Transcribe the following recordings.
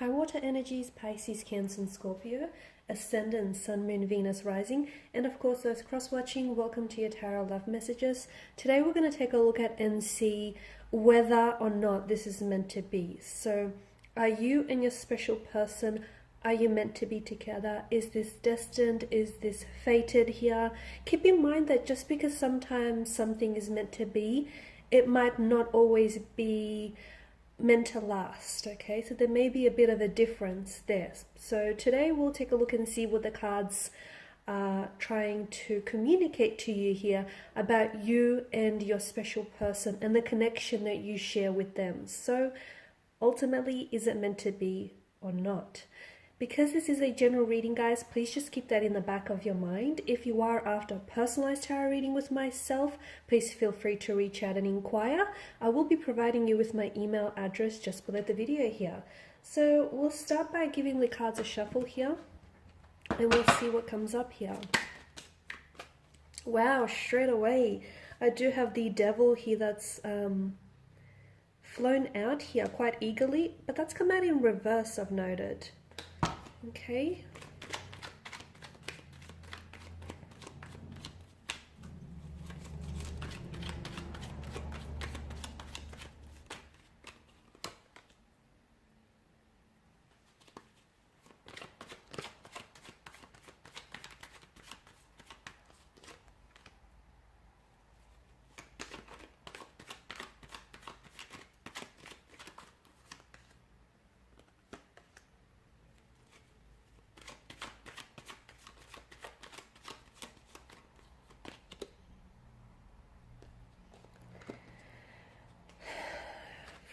High water energies, Pisces, Cancer, and Scorpio, Ascendant, Sun, Moon, Venus, Rising, and of course those cross-watching, welcome to your Tarot Love Messages. Today we're going to take a look at and see whether or not this is meant to be. So, are you and your special person, are you meant to be together? Is this destined? Is this fated here? Keep in mind that just because sometimes something is meant to be, it might not always be meant to last, okay? So there may be a bit of a difference there. So today we'll take a look and see what the cards are trying to communicate to you here about you and your special person and the connection that you share with them. So ultimately, is it meant to be or not? Because this is a general reading, guys, please just keep that in the back of your mind. If you are after a personalized tarot reading with myself, please feel free to reach out and inquire. I will be providing you with my email address just below the video here. So we'll start by giving the cards a shuffle here, and we'll see what comes up here. Wow, straight away, I do have the Devil here that's flown out here quite eagerly, but that's come out in reverse, I've noted. Okay.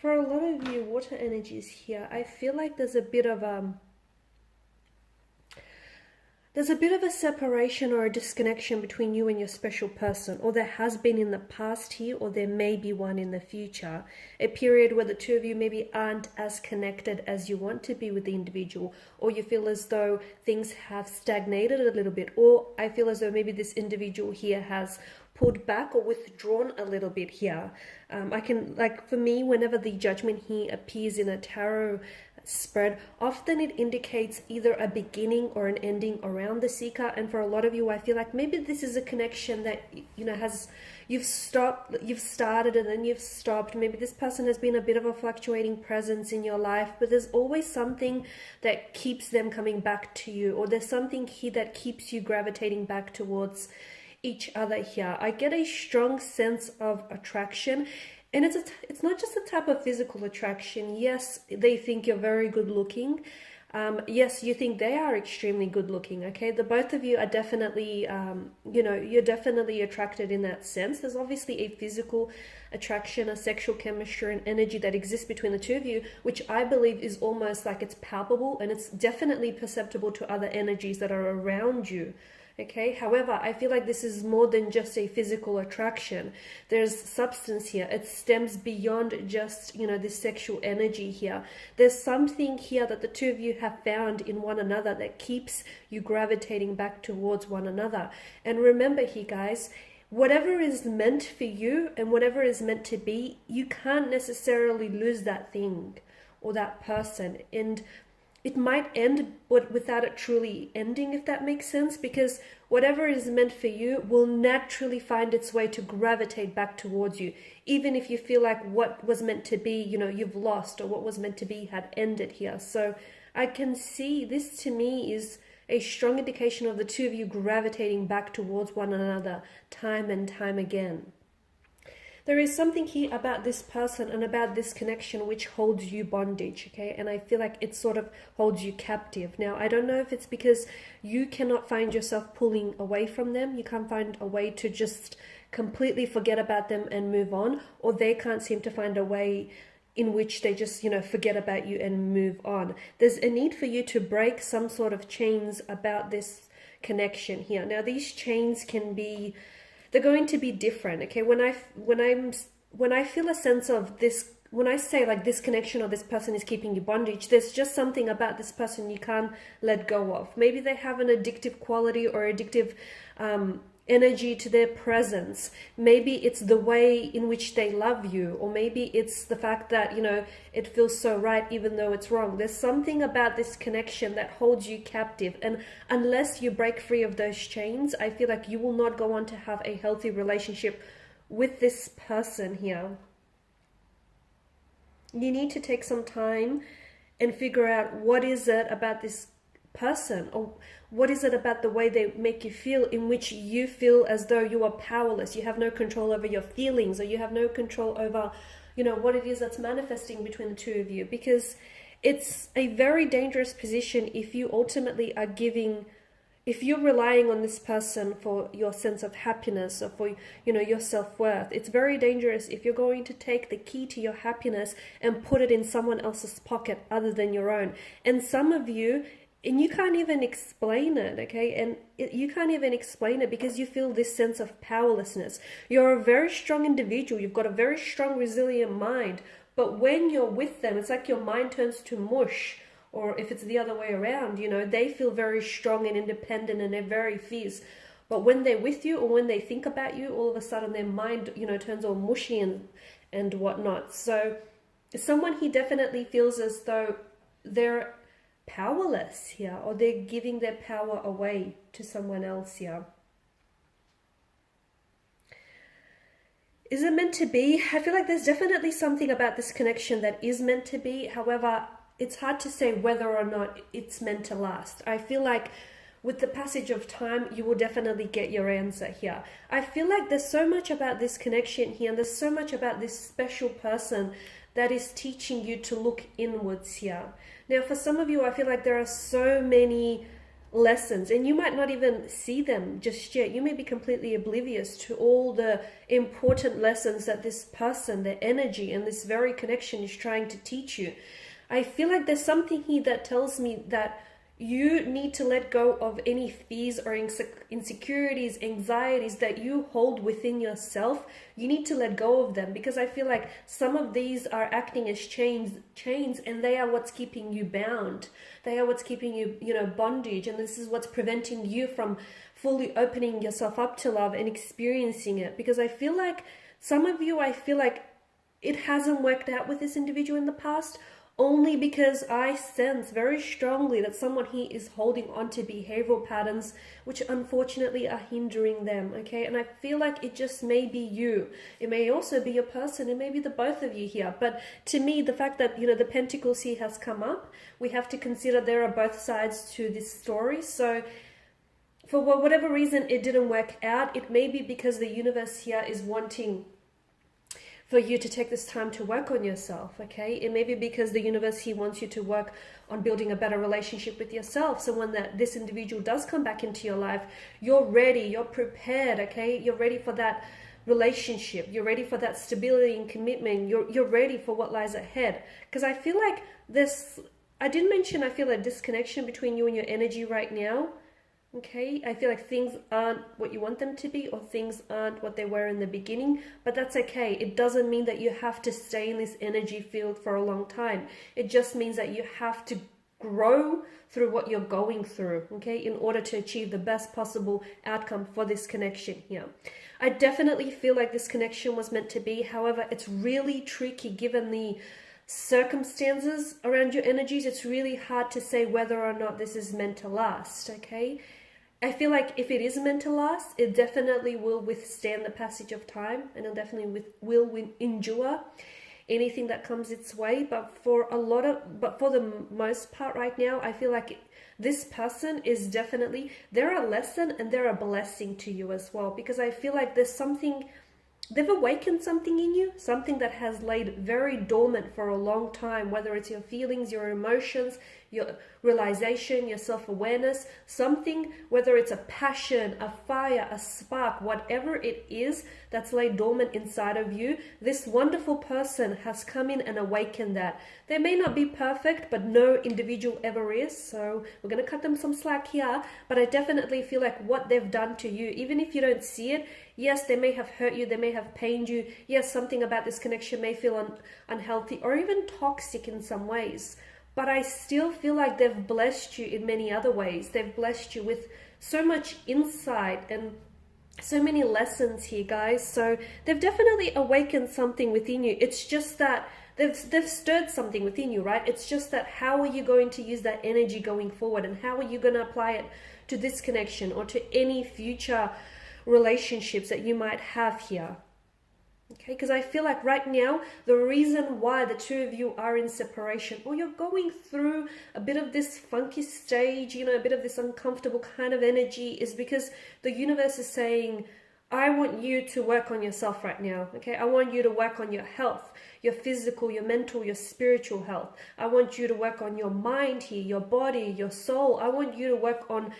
For a lot of you water energies here, I feel like there's a bit of a separation or a disconnection between you and your special person, or there has been in the past here, or there may be one in the future. A period where the two of you maybe aren't as connected as you want to be with the individual, or you feel as though things have stagnated a little bit, or I feel as though maybe this individual here has pulled back or withdrawn a little bit here. For me, whenever the Judgment here appears in a tarot spread, often it indicates either a beginning or an ending around the seeker. And for a lot of you, I feel like maybe this is a connection that you've started and then you've stopped. Maybe this person has been a bit of a fluctuating presence in your life, but there's always something that keeps them coming back to you, or there's something here that keeps you gravitating back towards each other here. I get a strong sense of attraction, and it's not just a type of physical attraction. Yes, they think you're very good looking. Yes, you think they are extremely good looking. Okay, the both of you are definitely, you're definitely attracted in that sense. There's obviously a physical attraction, a sexual chemistry and energy that exists between the two of you, which I believe is almost like it's palpable, and it's definitely perceptible to other energies that are around you. Okay, however, I feel like this is more than just a physical attraction. There's substance here. It stems beyond just, this sexual energy here. There's something here that the two of you have found in one another that keeps you gravitating back towards one another. And remember here, guys, whatever is meant for you and whatever is meant to be, you can't necessarily lose that thing or that person. And it might end without it truly ending, if that makes sense, because whatever is meant for you will naturally find its way to gravitate back towards you, even if you feel like what was meant to be, you've lost, or what was meant to be had ended here. So I can see this, to me, is a strong indication of the two of you gravitating back towards one another time and time again. There is something here about this person and about this connection which holds you bondage, okay? And I feel like it sort of holds you captive. Now, I don't know if it's because you cannot find yourself pulling away from them. You can't find a way to just completely forget about them and move on, or they can't seem to find a way in which they just, forget about you and move on. There's a need for you to break some sort of chains about this connection here. Now, these chains can be, they're going to be different, okay? When I feel a sense of this, when I say like this connection or this person is keeping you bondage, there's just something about this person you can't let go of. Maybe they have an addictive quality or addictive energy to their presence. Maybe it's the way in which they love you, or maybe it's the fact that, you know, it feels so right even though it's wrong. There's something about this connection that holds you captive, and unless you break free of those chains, I feel like you will not go on to have a healthy relationship with this person here. You need to take some time and figure out what is it about this person, or what is it about the way they make you feel, in which you feel as though you are powerless, you have no control over your feelings, or you have no control over, you know, what it is that's manifesting between the two of you. Because it's a very dangerous position if you ultimately are if you're relying on this person for your sense of happiness, or for, you know, your self-worth. It's very dangerous if you're going to take the key to your happiness and put it in someone else's pocket other than your own. And some of you, and you can't even explain it, okay? And you can't even explain it because you feel this sense of powerlessness. You're a very strong individual. You've got a very strong, resilient mind. But when you're with them, it's like your mind turns to mush. Or if it's the other way around, you know, they feel very strong and independent and they're very fierce. But when they're with you, or when they think about you, all of a sudden their mind, you know, turns all mushy and whatnot. So someone he definitely feels as though they're powerless here, or they're giving their power away to someone else here. Is it meant to be? I feel like there's definitely something about this connection that is meant to be. However, it's hard to say whether or not it's meant to last. I feel like with the passage of time, you will definitely get your answer here. I feel like there's so much about this connection here, and there's so much about this special person that is teaching you to look inwards here. Now, for some of you, I feel like there are so many lessons, and you might not even see them just yet. You may be completely oblivious to all the important lessons that this person, their energy, and this very connection is trying to teach you. I feel like there's something here that tells me that you need to let go of any fears or insecurities, anxieties that you hold within yourself. You need to let go of them, because I feel like some of these are acting as chains, and they are what's keeping you bound. They are what's keeping you, you know, bondage, and this is what's preventing you from fully opening yourself up to love and experiencing it. Because I feel like some of you, I feel like it hasn't worked out with this individual in the past, only because I sense very strongly that someone here is holding on to behavioral patterns which unfortunately are hindering them, okay? And I feel like it just may be you. It may also be a person. It may be the both of you here. But to me, the fact that, you know, the Pentacles here has come up, we have to consider there are both sides to this story. So for whatever reason it didn't work out, it may be because the universe here is wanting for you to take this time to work on yourself, okay? It may be because the universe here wants you to work on building a better relationship with yourself. So when this individual does come back into your life, you're ready, you're prepared, okay? You're ready for that relationship. You're ready for that stability and commitment. You're ready for what lies ahead. Because I feel like I did mention, I feel a disconnection between you and your energy right now. Okay, I feel like things aren't what you want them to be, or things aren't what they were in the beginning, but that's okay. It doesn't mean that you have to stay in this energy field for a long time. It just means that you have to grow through what you're going through, okay, in order to achieve the best possible outcome for this connection here. I definitely feel like this connection was meant to be. However, it's really tricky given the circumstances around your energies. It's really hard to say whether or not this is meant to last, okay? I feel like if it is meant to last, it definitely will withstand the passage of time, and it definitely will endure anything that comes its way. But for the most part right now, I feel like this person is definitely, they're a lesson and they're a blessing to you as well, because I feel like there's something, they've awakened something in you, something that has laid very dormant for a long time, whether it's your feelings, your emotions, your realization, your self-awareness, something, whether it's a passion, a fire, a spark, whatever it is that's laid dormant inside of you, this wonderful person has come in and awakened that. They may not be perfect, but no individual ever is, so we're going to cut them some slack here, but I definitely feel like what they've done to you, even if you don't see it, yes, they may have hurt you, they may have pained you, yes, something about this connection may feel unhealthy or even toxic in some ways, but I still feel like they've blessed you in many other ways. They've blessed you with so much insight and so many lessons here, guys. So they've definitely awakened something within you. It's just that they've stirred something within you, right? It's just that how are you going to use that energy going forward, and how are you going to apply it to this connection or to any future relationships that you might have here? Okay, because I feel like right now, the reason why the two of you are in separation, or you're going through a bit of this funky stage, a bit of this uncomfortable kind of energy, is because the universe is saying, I want you to work on yourself right now, okay? I want you to work on your health, your physical, your mental, your spiritual health. I want you to work on your mind here, your body, your soul. I want you to work on,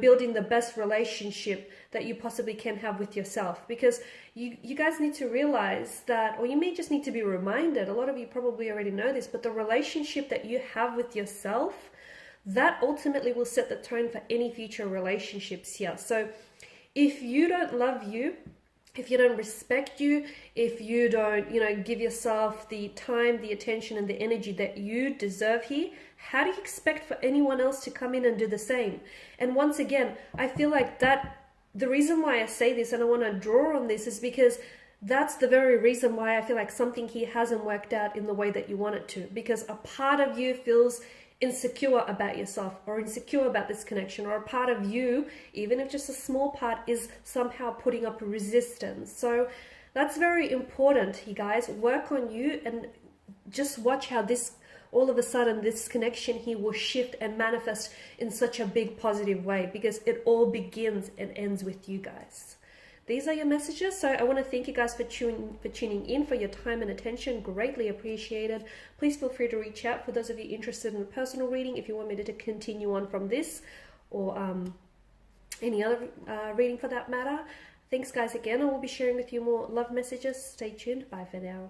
building the best relationship that you possibly can have with yourself. Because you guys need to realize that, or you may just need to be reminded, a lot of you probably already know this, but the relationship that you have with yourself, that ultimately will set the tone for any future relationships here. So if you don't love you, if you don't respect you, if you don't, give yourself the time, the attention, and the energy that you deserve here, how do you expect for anyone else to come in and do the same? And once again, I feel like that, the reason why I say this and I want to draw on this is because that's the very reason why I feel like something here hasn't worked out in the way that you want it to. Because a part of you feels insecure about yourself, or insecure about this connection, or a part of you, even if just a small part, is somehow putting up resistance. So that's very important, you guys. Work on you and just watch how this, all of a sudden, this connection here will shift and manifest in such a big positive way, because it all begins and ends with you guys. These are your messages. So I want to thank you guys for tuning in, for your time and attention. Greatly appreciated. Please feel free to reach out for those of you interested in a personal reading, if you want me to continue on from this, or any other reading for that matter. Thanks guys again. I will be sharing with you more love messages. Stay tuned. Bye for now.